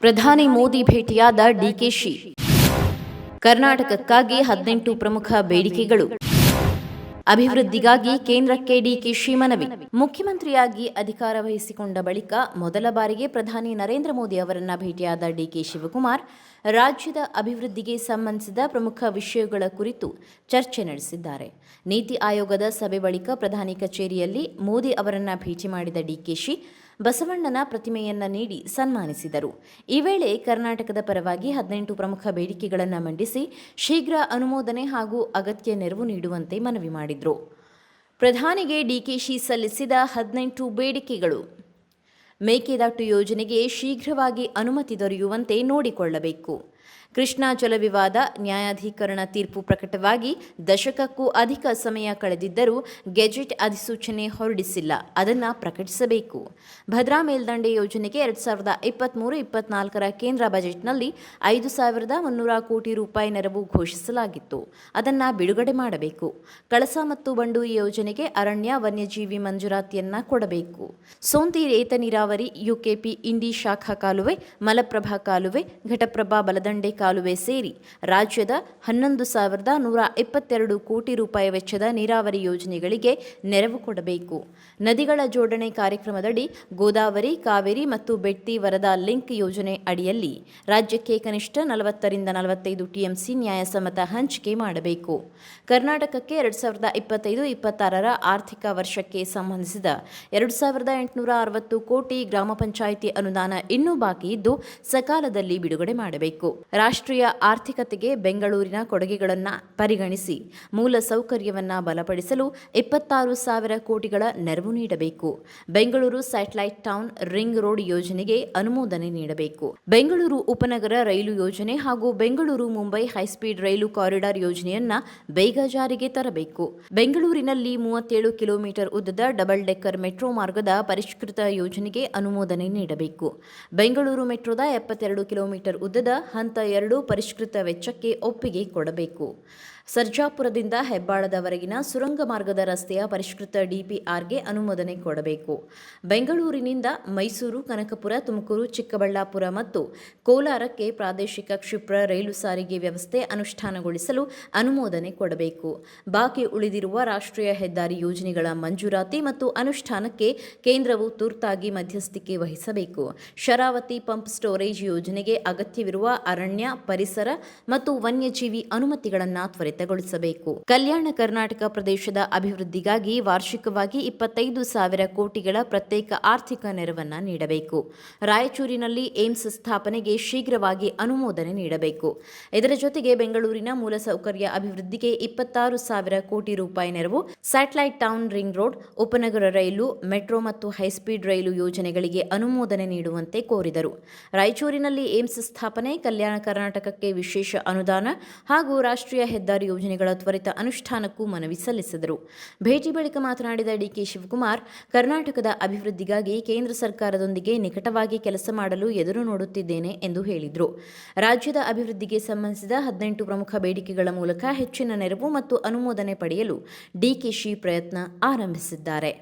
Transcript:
ಪ್ರಧಾನಿ ಮೋದಿ ಭೇಟಿಯಾದ ಡಿಕೆಶಿ. ಕರ್ನಾಟಕಕ್ಕಾಗಿ 18 ಪ್ರಮುಖ ಬೇಡಿಕೆಗಳು. ಅಭಿವೃದ್ಧಿಗಾಗಿ ಕೇಂದ್ರಕ್ಕೆ ಡಿಕೆಶಿ ಮನವಿ. ಮುಖ್ಯಮಂತ್ರಿಯಾಗಿ ಅಧಿಕಾರ ವಹಿಸಿಕೊಂಡ ಬಳಿಕ ಮೊದಲ ಬಾರಿಗೆ ಪ್ರಧಾನಿ ನರೇಂದ್ರ ಮೋದಿ ಅವರನ್ನ ಭೇಟಿಯಾದ ಡಿಕೆ ಶಿವಕುಮಾರ್ ರಾಜ್ಯದ ಅಭಿವೃದ್ಧಿಗೆ ಸಂಬಂಧಿಸಿದ ಪ್ರಮುಖ ವಿಷಯಗಳ ಕುರಿತು ಚರ್ಚೆ ನಡೆಸಿದ್ದಾರೆ. ನೀತಿ ಆಯೋಗದ ಸಭೆ ಬಳಿಕ ಪ್ರಧಾನಿ ಕಚೇರಿಯಲ್ಲಿ ಮೋದಿ ಅವರನ್ನ ಭೇಟಿ ಮಾಡಿದ ಡಿಕೆಶಿ ಬಸವಣ್ಣನ ಪ್ರತಿಮೆಯನ್ನ ನೀಡಿ ಸನ್ಮಾನಿಸಿದರು. ಈ ವೇಳೆ ಕರ್ನಾಟಕದ ಪರವಾಗಿ 18 ಪ್ರಮುಖ ಬೇಡಿಕೆಗಳನ್ನು ಮಂಡಿಸಿ ಶೀಘ್ರ ಅನುಮೋದನೆ ಹಾಗೂ ಅಗತ್ಯ ನೆರವು ನೀಡುವಂತೆ ಮನವಿ ಮಾಡಿದರು. ಪ್ರಧಾನಿಗೆ ಡಿಕೆಶಿ ಸಲ್ಲಿಸಿದ 18 ಬೇಡಿಕೆಗಳು. ಮೇಕೆದಾಟು ಯೋಜನೆಗೆ ಶೀಘ್ರವಾಗಿ ಅನುಮತಿ ದೊರೆಯುವಂತೆ ನೋಡಿಕೊಳ್ಳಬೇಕು. ಕೃಷ್ಣಾ ಜಲ ವಿವಾದ ನ್ಯಾಯಾಧೀಕರಣ ತೀರ್ಪು ಪ್ರಕಟವಾಗಿ ದಶಕಕ್ಕೂ ಅಧಿಕ ಸಮಯ ಕಳೆದಿದ್ದರೂ ಗೆಜೆಟ್ ಅಧಿಸೂಚನೆ ಹೊರಡಿಸಿಲ್ಲ, ಅದನ್ನು ಪ್ರಕಟಿಸಬೇಕು. ಭದ್ರಾ ಮೇಲ್ದಂಡೆ ಯೋಜನೆಗೆ 2023-24 ಕೇಂದ್ರ ಬಜೆಟ್ನಲ್ಲಿ 5,300 ಕೋಟಿ ರೂಪಾಯಿ ನೆರವು ಘೋಷಿಸಲಾಗಿತ್ತು, ಅದನ್ನು ಬಿಡುಗಡೆ ಮಾಡಬೇಕು. ಕಳಸಾ ಮತ್ತು ಬಂಡೂರಿ ಯೋಜನೆಗೆ ಅರಣ್ಯ ವನ್ಯಜೀವಿ ಮಂಜೂರಾತಿಯನ್ನ ಕೊಡಬೇಕು. ಸೋಂತಿ ಏತ ನೀರಾವರಿ, ಯುಕೆಪಿ ಇಂಡಿ ಶಾಖಾ ಕಾಲುವೆ, ಮಲಪ್ರಭಾ ಕಾಲುವೆ, ಘಟಪ್ರಭಾ ಬಲದಂಡೆ ಕಾಲುವೆ ಸೇರಿ ರಾಜ್ಯದ 11,122 ಕೋಟಿ ರೂಪಾಯಿ ವೆಚ್ಚದ ನೀರಾವರಿ ಯೋಜನೆಗಳಿಗೆ ನೆರವು ಕೊಡಬೇಕು. ನದಿಗಳ ಜೋಡಣೆ ಕಾರ್ಯಕ್ರಮದಡಿ ಗೋದಾವರಿ, ಕಾವೇರಿ ಮತ್ತು ಬೆಟ್ಟಿ ವರದಾ ಲಿಂಕ್ ಯೋಜನೆ ಅಡಿಯಲ್ಲಿ ರಾಜ್ಯಕ್ಕೆ ಕನಿಷ್ಠ 40-45 ಟಿಎಂಸಿ ನ್ಯಾಯಸಮ್ಮತ ಹಂಚಿಕೆ ಮಾಡಬೇಕು. ಕರ್ನಾಟಕಕ್ಕೆ 2025-26 ಆರ್ಥಿಕ ವರ್ಷಕ್ಕೆ ಸಂಬಂಧಿಸಿದ 2,860 ಕೋಟಿ ಗ್ರಾಮ ಪಂಚಾಯಿತಿ ಅನುದಾನ ಇನ್ನೂ ಬಾಕಿ ಇದ್ದು ಸಕಾಲದಲ್ಲಿ ಬಿಡುಗಡೆ ಮಾಡಬೇಕು. ರಾಷ್ಟ್ರೀಯ ಆರ್ಥಿಕತೆಗೆ ಬೆಂಗಳೂರಿನ ಕೊಡುಗೆಗಳನ್ನು ಪರಿಗಣಿಸಿ ಮೂಲ ಸೌಕರ್ಯವನ್ನು ಬಲಪಡಿಸಲು 26,000 ಕೋಟಿಗಳ ನೆರವು ನೀಡಬೇಕು. Bengaluru satellite town ring road ಯೋಜನೆಗೆ ಅನುಮೋದನೆ ನೀಡಬೇಕು. ಬೆಂಗಳೂರು ಉಪನಗರ ರೈಲು ಯೋಜನೆ ಹಾಗೂ ಬೆಂಗಳೂರು ಮುಂಬೈ ಹೈಸ್ಪೀಡ್ ರೈಲು ಕಾರಿಡಾರ್ ಯೋಜನೆಯನ್ನ ಬೇಗ ಜಾರಿಗೆ ತರಬೇಕು. ಬೆಂಗಳೂರಿನಲ್ಲಿ 37 ಕಿಲೋಮೀಟರ್ ಉದ್ದದ ಡಬಲ್ ಡೆಕ್ಕರ್ ಮೆಟ್ರೋ ಮಾರ್ಗದ ಪರಿಷ್ಕೃತ ಯೋಜನೆಗೆ ಅನುಮೋದನೆ ನೀಡಬೇಕು. ಬೆಂಗಳೂರು ಮೆಟ್ರೋದ 72 ಕಿಲೋಮೀಟರ್ ಉದ್ದದ ಹಂತ 2 ಪರಿಷ್ಕೃತ ವೆಚ್ಚಕ್ಕೆ ಒಪ್ಪಿಗೆ ಕೊಡಬೇಕು. ಸರ್ಜಾಪುರದಿಂದ ಹೆಬ್ಬಾಳದವರೆಗಿನ ಸುರಂಗ ಮಾರ್ಗದ ರಸ್ತೆಯ ಪರಿಷ್ಕೃತ ಡಿಪಿಆರ್ಗೆ ಅನುಮೋದನೆ ಕೊಡಬೇಕು. ಬೆಂಗಳೂರಿನಿಂದ ಮೈಸೂರು, ಕನಕಪುರ, ತುಮಕೂರು, ಚಿಕ್ಕಬಳ್ಳಾಪುರ ಮತ್ತು ಕೋಲಾರಕ್ಕೆ ಪ್ರಾದೇಶಿಕ ಕ್ಷಿಪ್ರ ರೈಲು ಸಾರಿಗೆ ವ್ಯವಸ್ಥೆ ಅನುಷ್ಠಾನಗೊಳಿಸಲು ಅನುಮೋದನೆ ಕೊಡಬೇಕು. ಬಾಕಿ ಉಳಿದಿರುವ ರಾಷ್ಟ್ರೀಯ ಹೆದ್ದಾರಿ ಯೋಜನೆಗಳ ಮಂಜೂರಾತಿ ಮತ್ತು ಅನುಷ್ಠಾನಕ್ಕೆ ಕೇಂದ್ರವು ತುರ್ತಾಗಿ ಮಧ್ಯಸ್ಥಿಕೆ ವಹಿಸಬೇಕು. ಶರಾವತಿ ಪಂಪ್ ಸ್ಟೋರೇಜ್ ಯೋಜನೆಗೆ ಅಗತ್ಯವಿರುವ ಅರಣ್ಯ, ಪರಿಸರ ಮತ್ತು ವನ್ಯಜೀವಿ ಅನುಮತಿಗಳನ್ನು ತ್ವರಿತಗೊಳಿಸಬೇಕು. ಕಲ್ಯಾಣ ಕರ್ನಾಟಕ ಪ್ರದೇಶದ ಅಭಿವೃದ್ಧಿಗಾಗಿ ವಾರ್ಷಿಕವಾಗಿ 25,000 ಕೋಟಿಗಳ ಪ್ರತ್ಯೇಕ ಆರ್ಥಿಕ ನೆರವನ್ನು ನೀಡಬೇಕು. ರಾಯಚೂರಿನಲ್ಲಿ ಏಮ್ಸ್ ಸ್ಥಾಪನೆಗೆ ಶೀಘ್ರವಾಗಿ ಅನುಮೋದನೆ ನೀಡಬೇಕು. ಇದರ ಜೊತೆಗೆ ಬೆಂಗಳೂರಿನ ಮೂಲಸೌಕರ್ಯ ಅಭಿವೃದ್ಧಿಗೆ 26,000 ಕೋಟಿ ರೂಪಾಯಿ ನೆರವು, ಸ್ಯಾಟಲೈಟ್ ಟೌನ್ ರಿಂಗ್ ರೋಡ್, ಉಪನಗರ ರೈಲು, ಮೆಟ್ರೋ ಮತ್ತು ಹೈಸ್ಪೀಡ್ ರೈಲು ಯೋಜನೆಗಳಿಗೆ ಅನುಮೋದನೆ ನೀಡುವಂತೆ ಕೋರಿದರು. ರಾಯಚೂರಿನಲ್ಲಿ ಏಮ್ಸ್ ಸ್ಥಾಪನೆ, ಕಲ್ಯಾಣ ಕರ್ನಾಟಕಕ್ಕೆ ವಿಶೇಷ ಅನುದಾನ ಹಾಗೂ ರಾಷ್ಟ್ರೀಯ ಹೆದ್ದಾರಿ ಯೋಜನೆಗಳ ತ್ವರಿತ ಅನುಷ್ಠಾನಕ್ಕೂ ಮನವಿ ಸಲ್ಲಿಸಿದರು. ಭೇಟಿ ಬಳಿಕ ಮಾತನಾಡಿದ ಡಿಕೆ ಶಿವಕುಮಾರ್, ಕರ್ನಾಟಕದ ಅಭಿವೃದ್ಧಿಗಾಗಿ ಕೇಂದ್ರ ಸರ್ಕಾರದೊಂದಿಗೆ ನಿಕಟವಾಗಿ ಕೆಲಸ ಮಾಡಲು ಎದುರು ನೋಡುತ್ತಿದ್ದೇನೆ ಎಂದು ಹೇಳಿದರು. ರಾಜ್ಯದ ಅಭಿವೃದ್ಧಿಗೆ ಸಂಬಂಧಿಸಿದ 18 ಪ್ರಮುಖ ಬೇಡಿಕೆಗಳ ಮೂಲಕ ಹೆಚ್ಚಿನ ನೆರವು ಮತ್ತು ಅನುಮೋದನೆ ಪಡೆಯಲು ಡಿಕೆಶಿ ಪ್ರಯತ್ನ ಆರಂಭಿಸಿದ್ದಾರೆ.